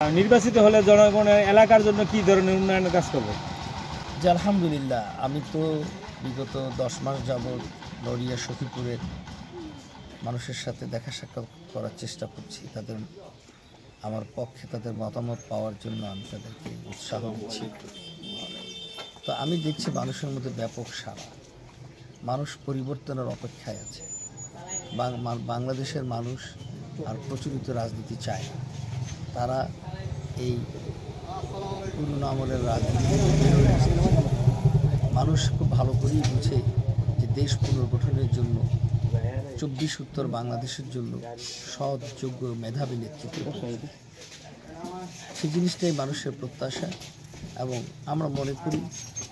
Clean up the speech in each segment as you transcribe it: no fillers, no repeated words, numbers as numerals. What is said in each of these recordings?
নির্বাচিত হলে জনগণের এলাকার জন্য কি ধরনের উন্নয়নের কাজ করবে? যে আলহামদুলিল্লাহ, আমি তো বিগত 10 মাস যাবৎ নড়িয়া সখীপুরের মানুষের সাথে দেখা সাক্ষাৎ করার চেষ্টা করছি। আমার পক্ষে তাদের মতামত পাওয়ার জন্য আমি তাদেরকে উৎসাহ দিচ্ছি। তো আমি দেখছি মানুষের মধ্যে ব্যাপক সাড়া, মানুষ পরিবর্তনের অপেক্ষায় আছে। বাংলাদেশের মানুষ আর প্রচলিত রাজনীতি চায় না। তারা এই পুরনো আমলের রাজনীতি মানুষ খুব ভালো করেই বুঝে যে দেশ পুনর্গঠনের জন্য 24 উত্তর বাংলাদেশের জন্য সৎ, যোগ্য, মেধাবী নেতৃত্ব, সেই জিনিসটাই মানুষের প্রত্যাশা। এবং আমরা মনে করি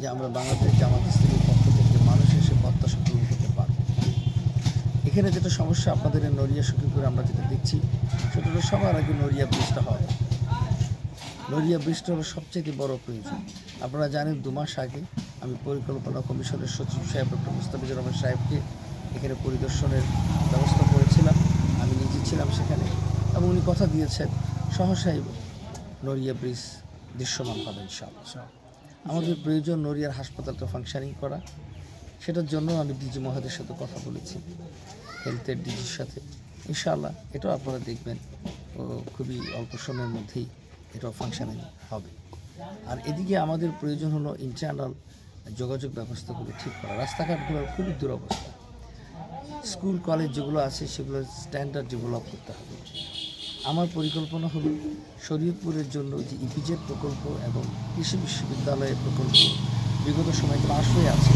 যে আমরা বাংলাদেশ জামাত ইসলামীর পক্ষ থেকে মানুষের সে প্রত্যাশা পূরণ করতে পারব। এখানে যেটা সমস্যা আপনাদের নড়িয়া সখীপুরে আমরা যেটা দেখছি, সেটা হলো সবার আগে নড়িয়া ব্রিজটা হবে। নড়িয়া ব্রিজটা হলো সবচেয়ে বড় প্রয়োজন। আপনারা জানেন 2 মাস আগে আমি পরিকল্পনা কমিশনের সচিব সাহেব ডক্টর মুস্তাফিজুর রহমান সাহেবকে এখানে পরিদর্শনের ব্যবস্থা করেছিলাম। আমি নিজে ছিলাম সেখানে এবং উনি কথা দিয়েছেন সহসাই নড়িয়া ব্রিজ দৃশ্যমান হবে ইনশাআল্লাহ। আমাদের প্রয়োজন নড়িয়ার হাসপাতালটা ফাংশনিং করা। সেটার জন্য আমি ডিজি মহোদয়ের সাথে কথা বলেছি, হেলথের ডিজির সাথে। ইনশাআল্লাহ এটাও আপনারা দেখবেন খুবই অল্প সময়ের মধ্যেই এটাও ফাংশনিং হবে। আর এদিকে আমাদের প্রয়োজন হলো ইন্টারনাল যোগাযোগ ব্যবস্থাগুলো ঠিক করা। রাস্তাঘাটগুলোর খুবই দুরবস্থা। স্কুল কলেজ যেগুলো আছে সেগুলো স্ট্যান্ডার্ড ডেভেলপ করতে হবে। আমার পরিকল্পনা হলো শরীয়তপুরের জন্য যে ইপিজেড প্রকল্প এবং কৃষি বিশ্ববিদ্যালয়ের প্রকল্প বিগত সময় পাশ হয়ে আছে,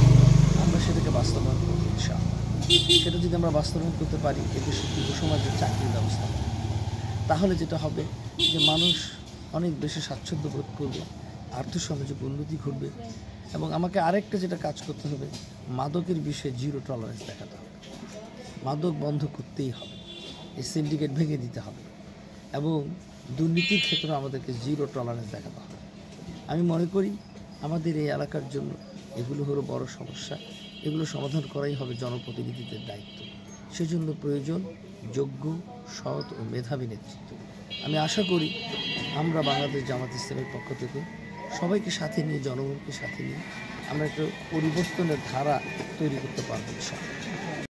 আমরা সেটাকে বাস্তবায়ন করতে ইনশাআল্লাহ। সেটা যদি আমরা বাস্তবায়ন করতে পারি, এদেশে যুব সমাজের চাকরির ব্যবস্থা হবে। তাহলে যেটা হবে যে মানুষ অনেক বেশি স্বাচ্ছন্দ্য বোধ করবে, আর্থসামাজিক উন্নতি ঘটবে। এবং আমাকে আরেকটা যেটা কাজ করতে হবে, মাদকের বিষয়ে জিরো টলারেন্স দেখাতে হবে। মাদক বন্ধ করতেই হবে, এই সিন্ডিকেট ভেঙে দিতে হবে এবং দুর্নীতির ক্ষেত্রে আমাদেরকে জিরো টলারেন্স দেখাতে হবে। আমি মনে করি আমাদের এই এলাকার জন্য এগুলো হলো বড় সমস্যা। এগুলো সমাধান করাই হবে জনপ্রতিনিধিদের দায়িত্ব। সেজন্য প্রয়োজন যোগ্য, সৎ ও মেধাবী নেতৃত্ব। আমি আশা করি আমরা বাংলাদেশ জামাত ইসলামের পক্ষ থেকে সবাইকে সাথে নিয়ে, জনগণকে সাথে নিয়ে আমরা একটা পরিবর্তনের ধারা তৈরি করতে পারবো ইনশাআল্লাহ।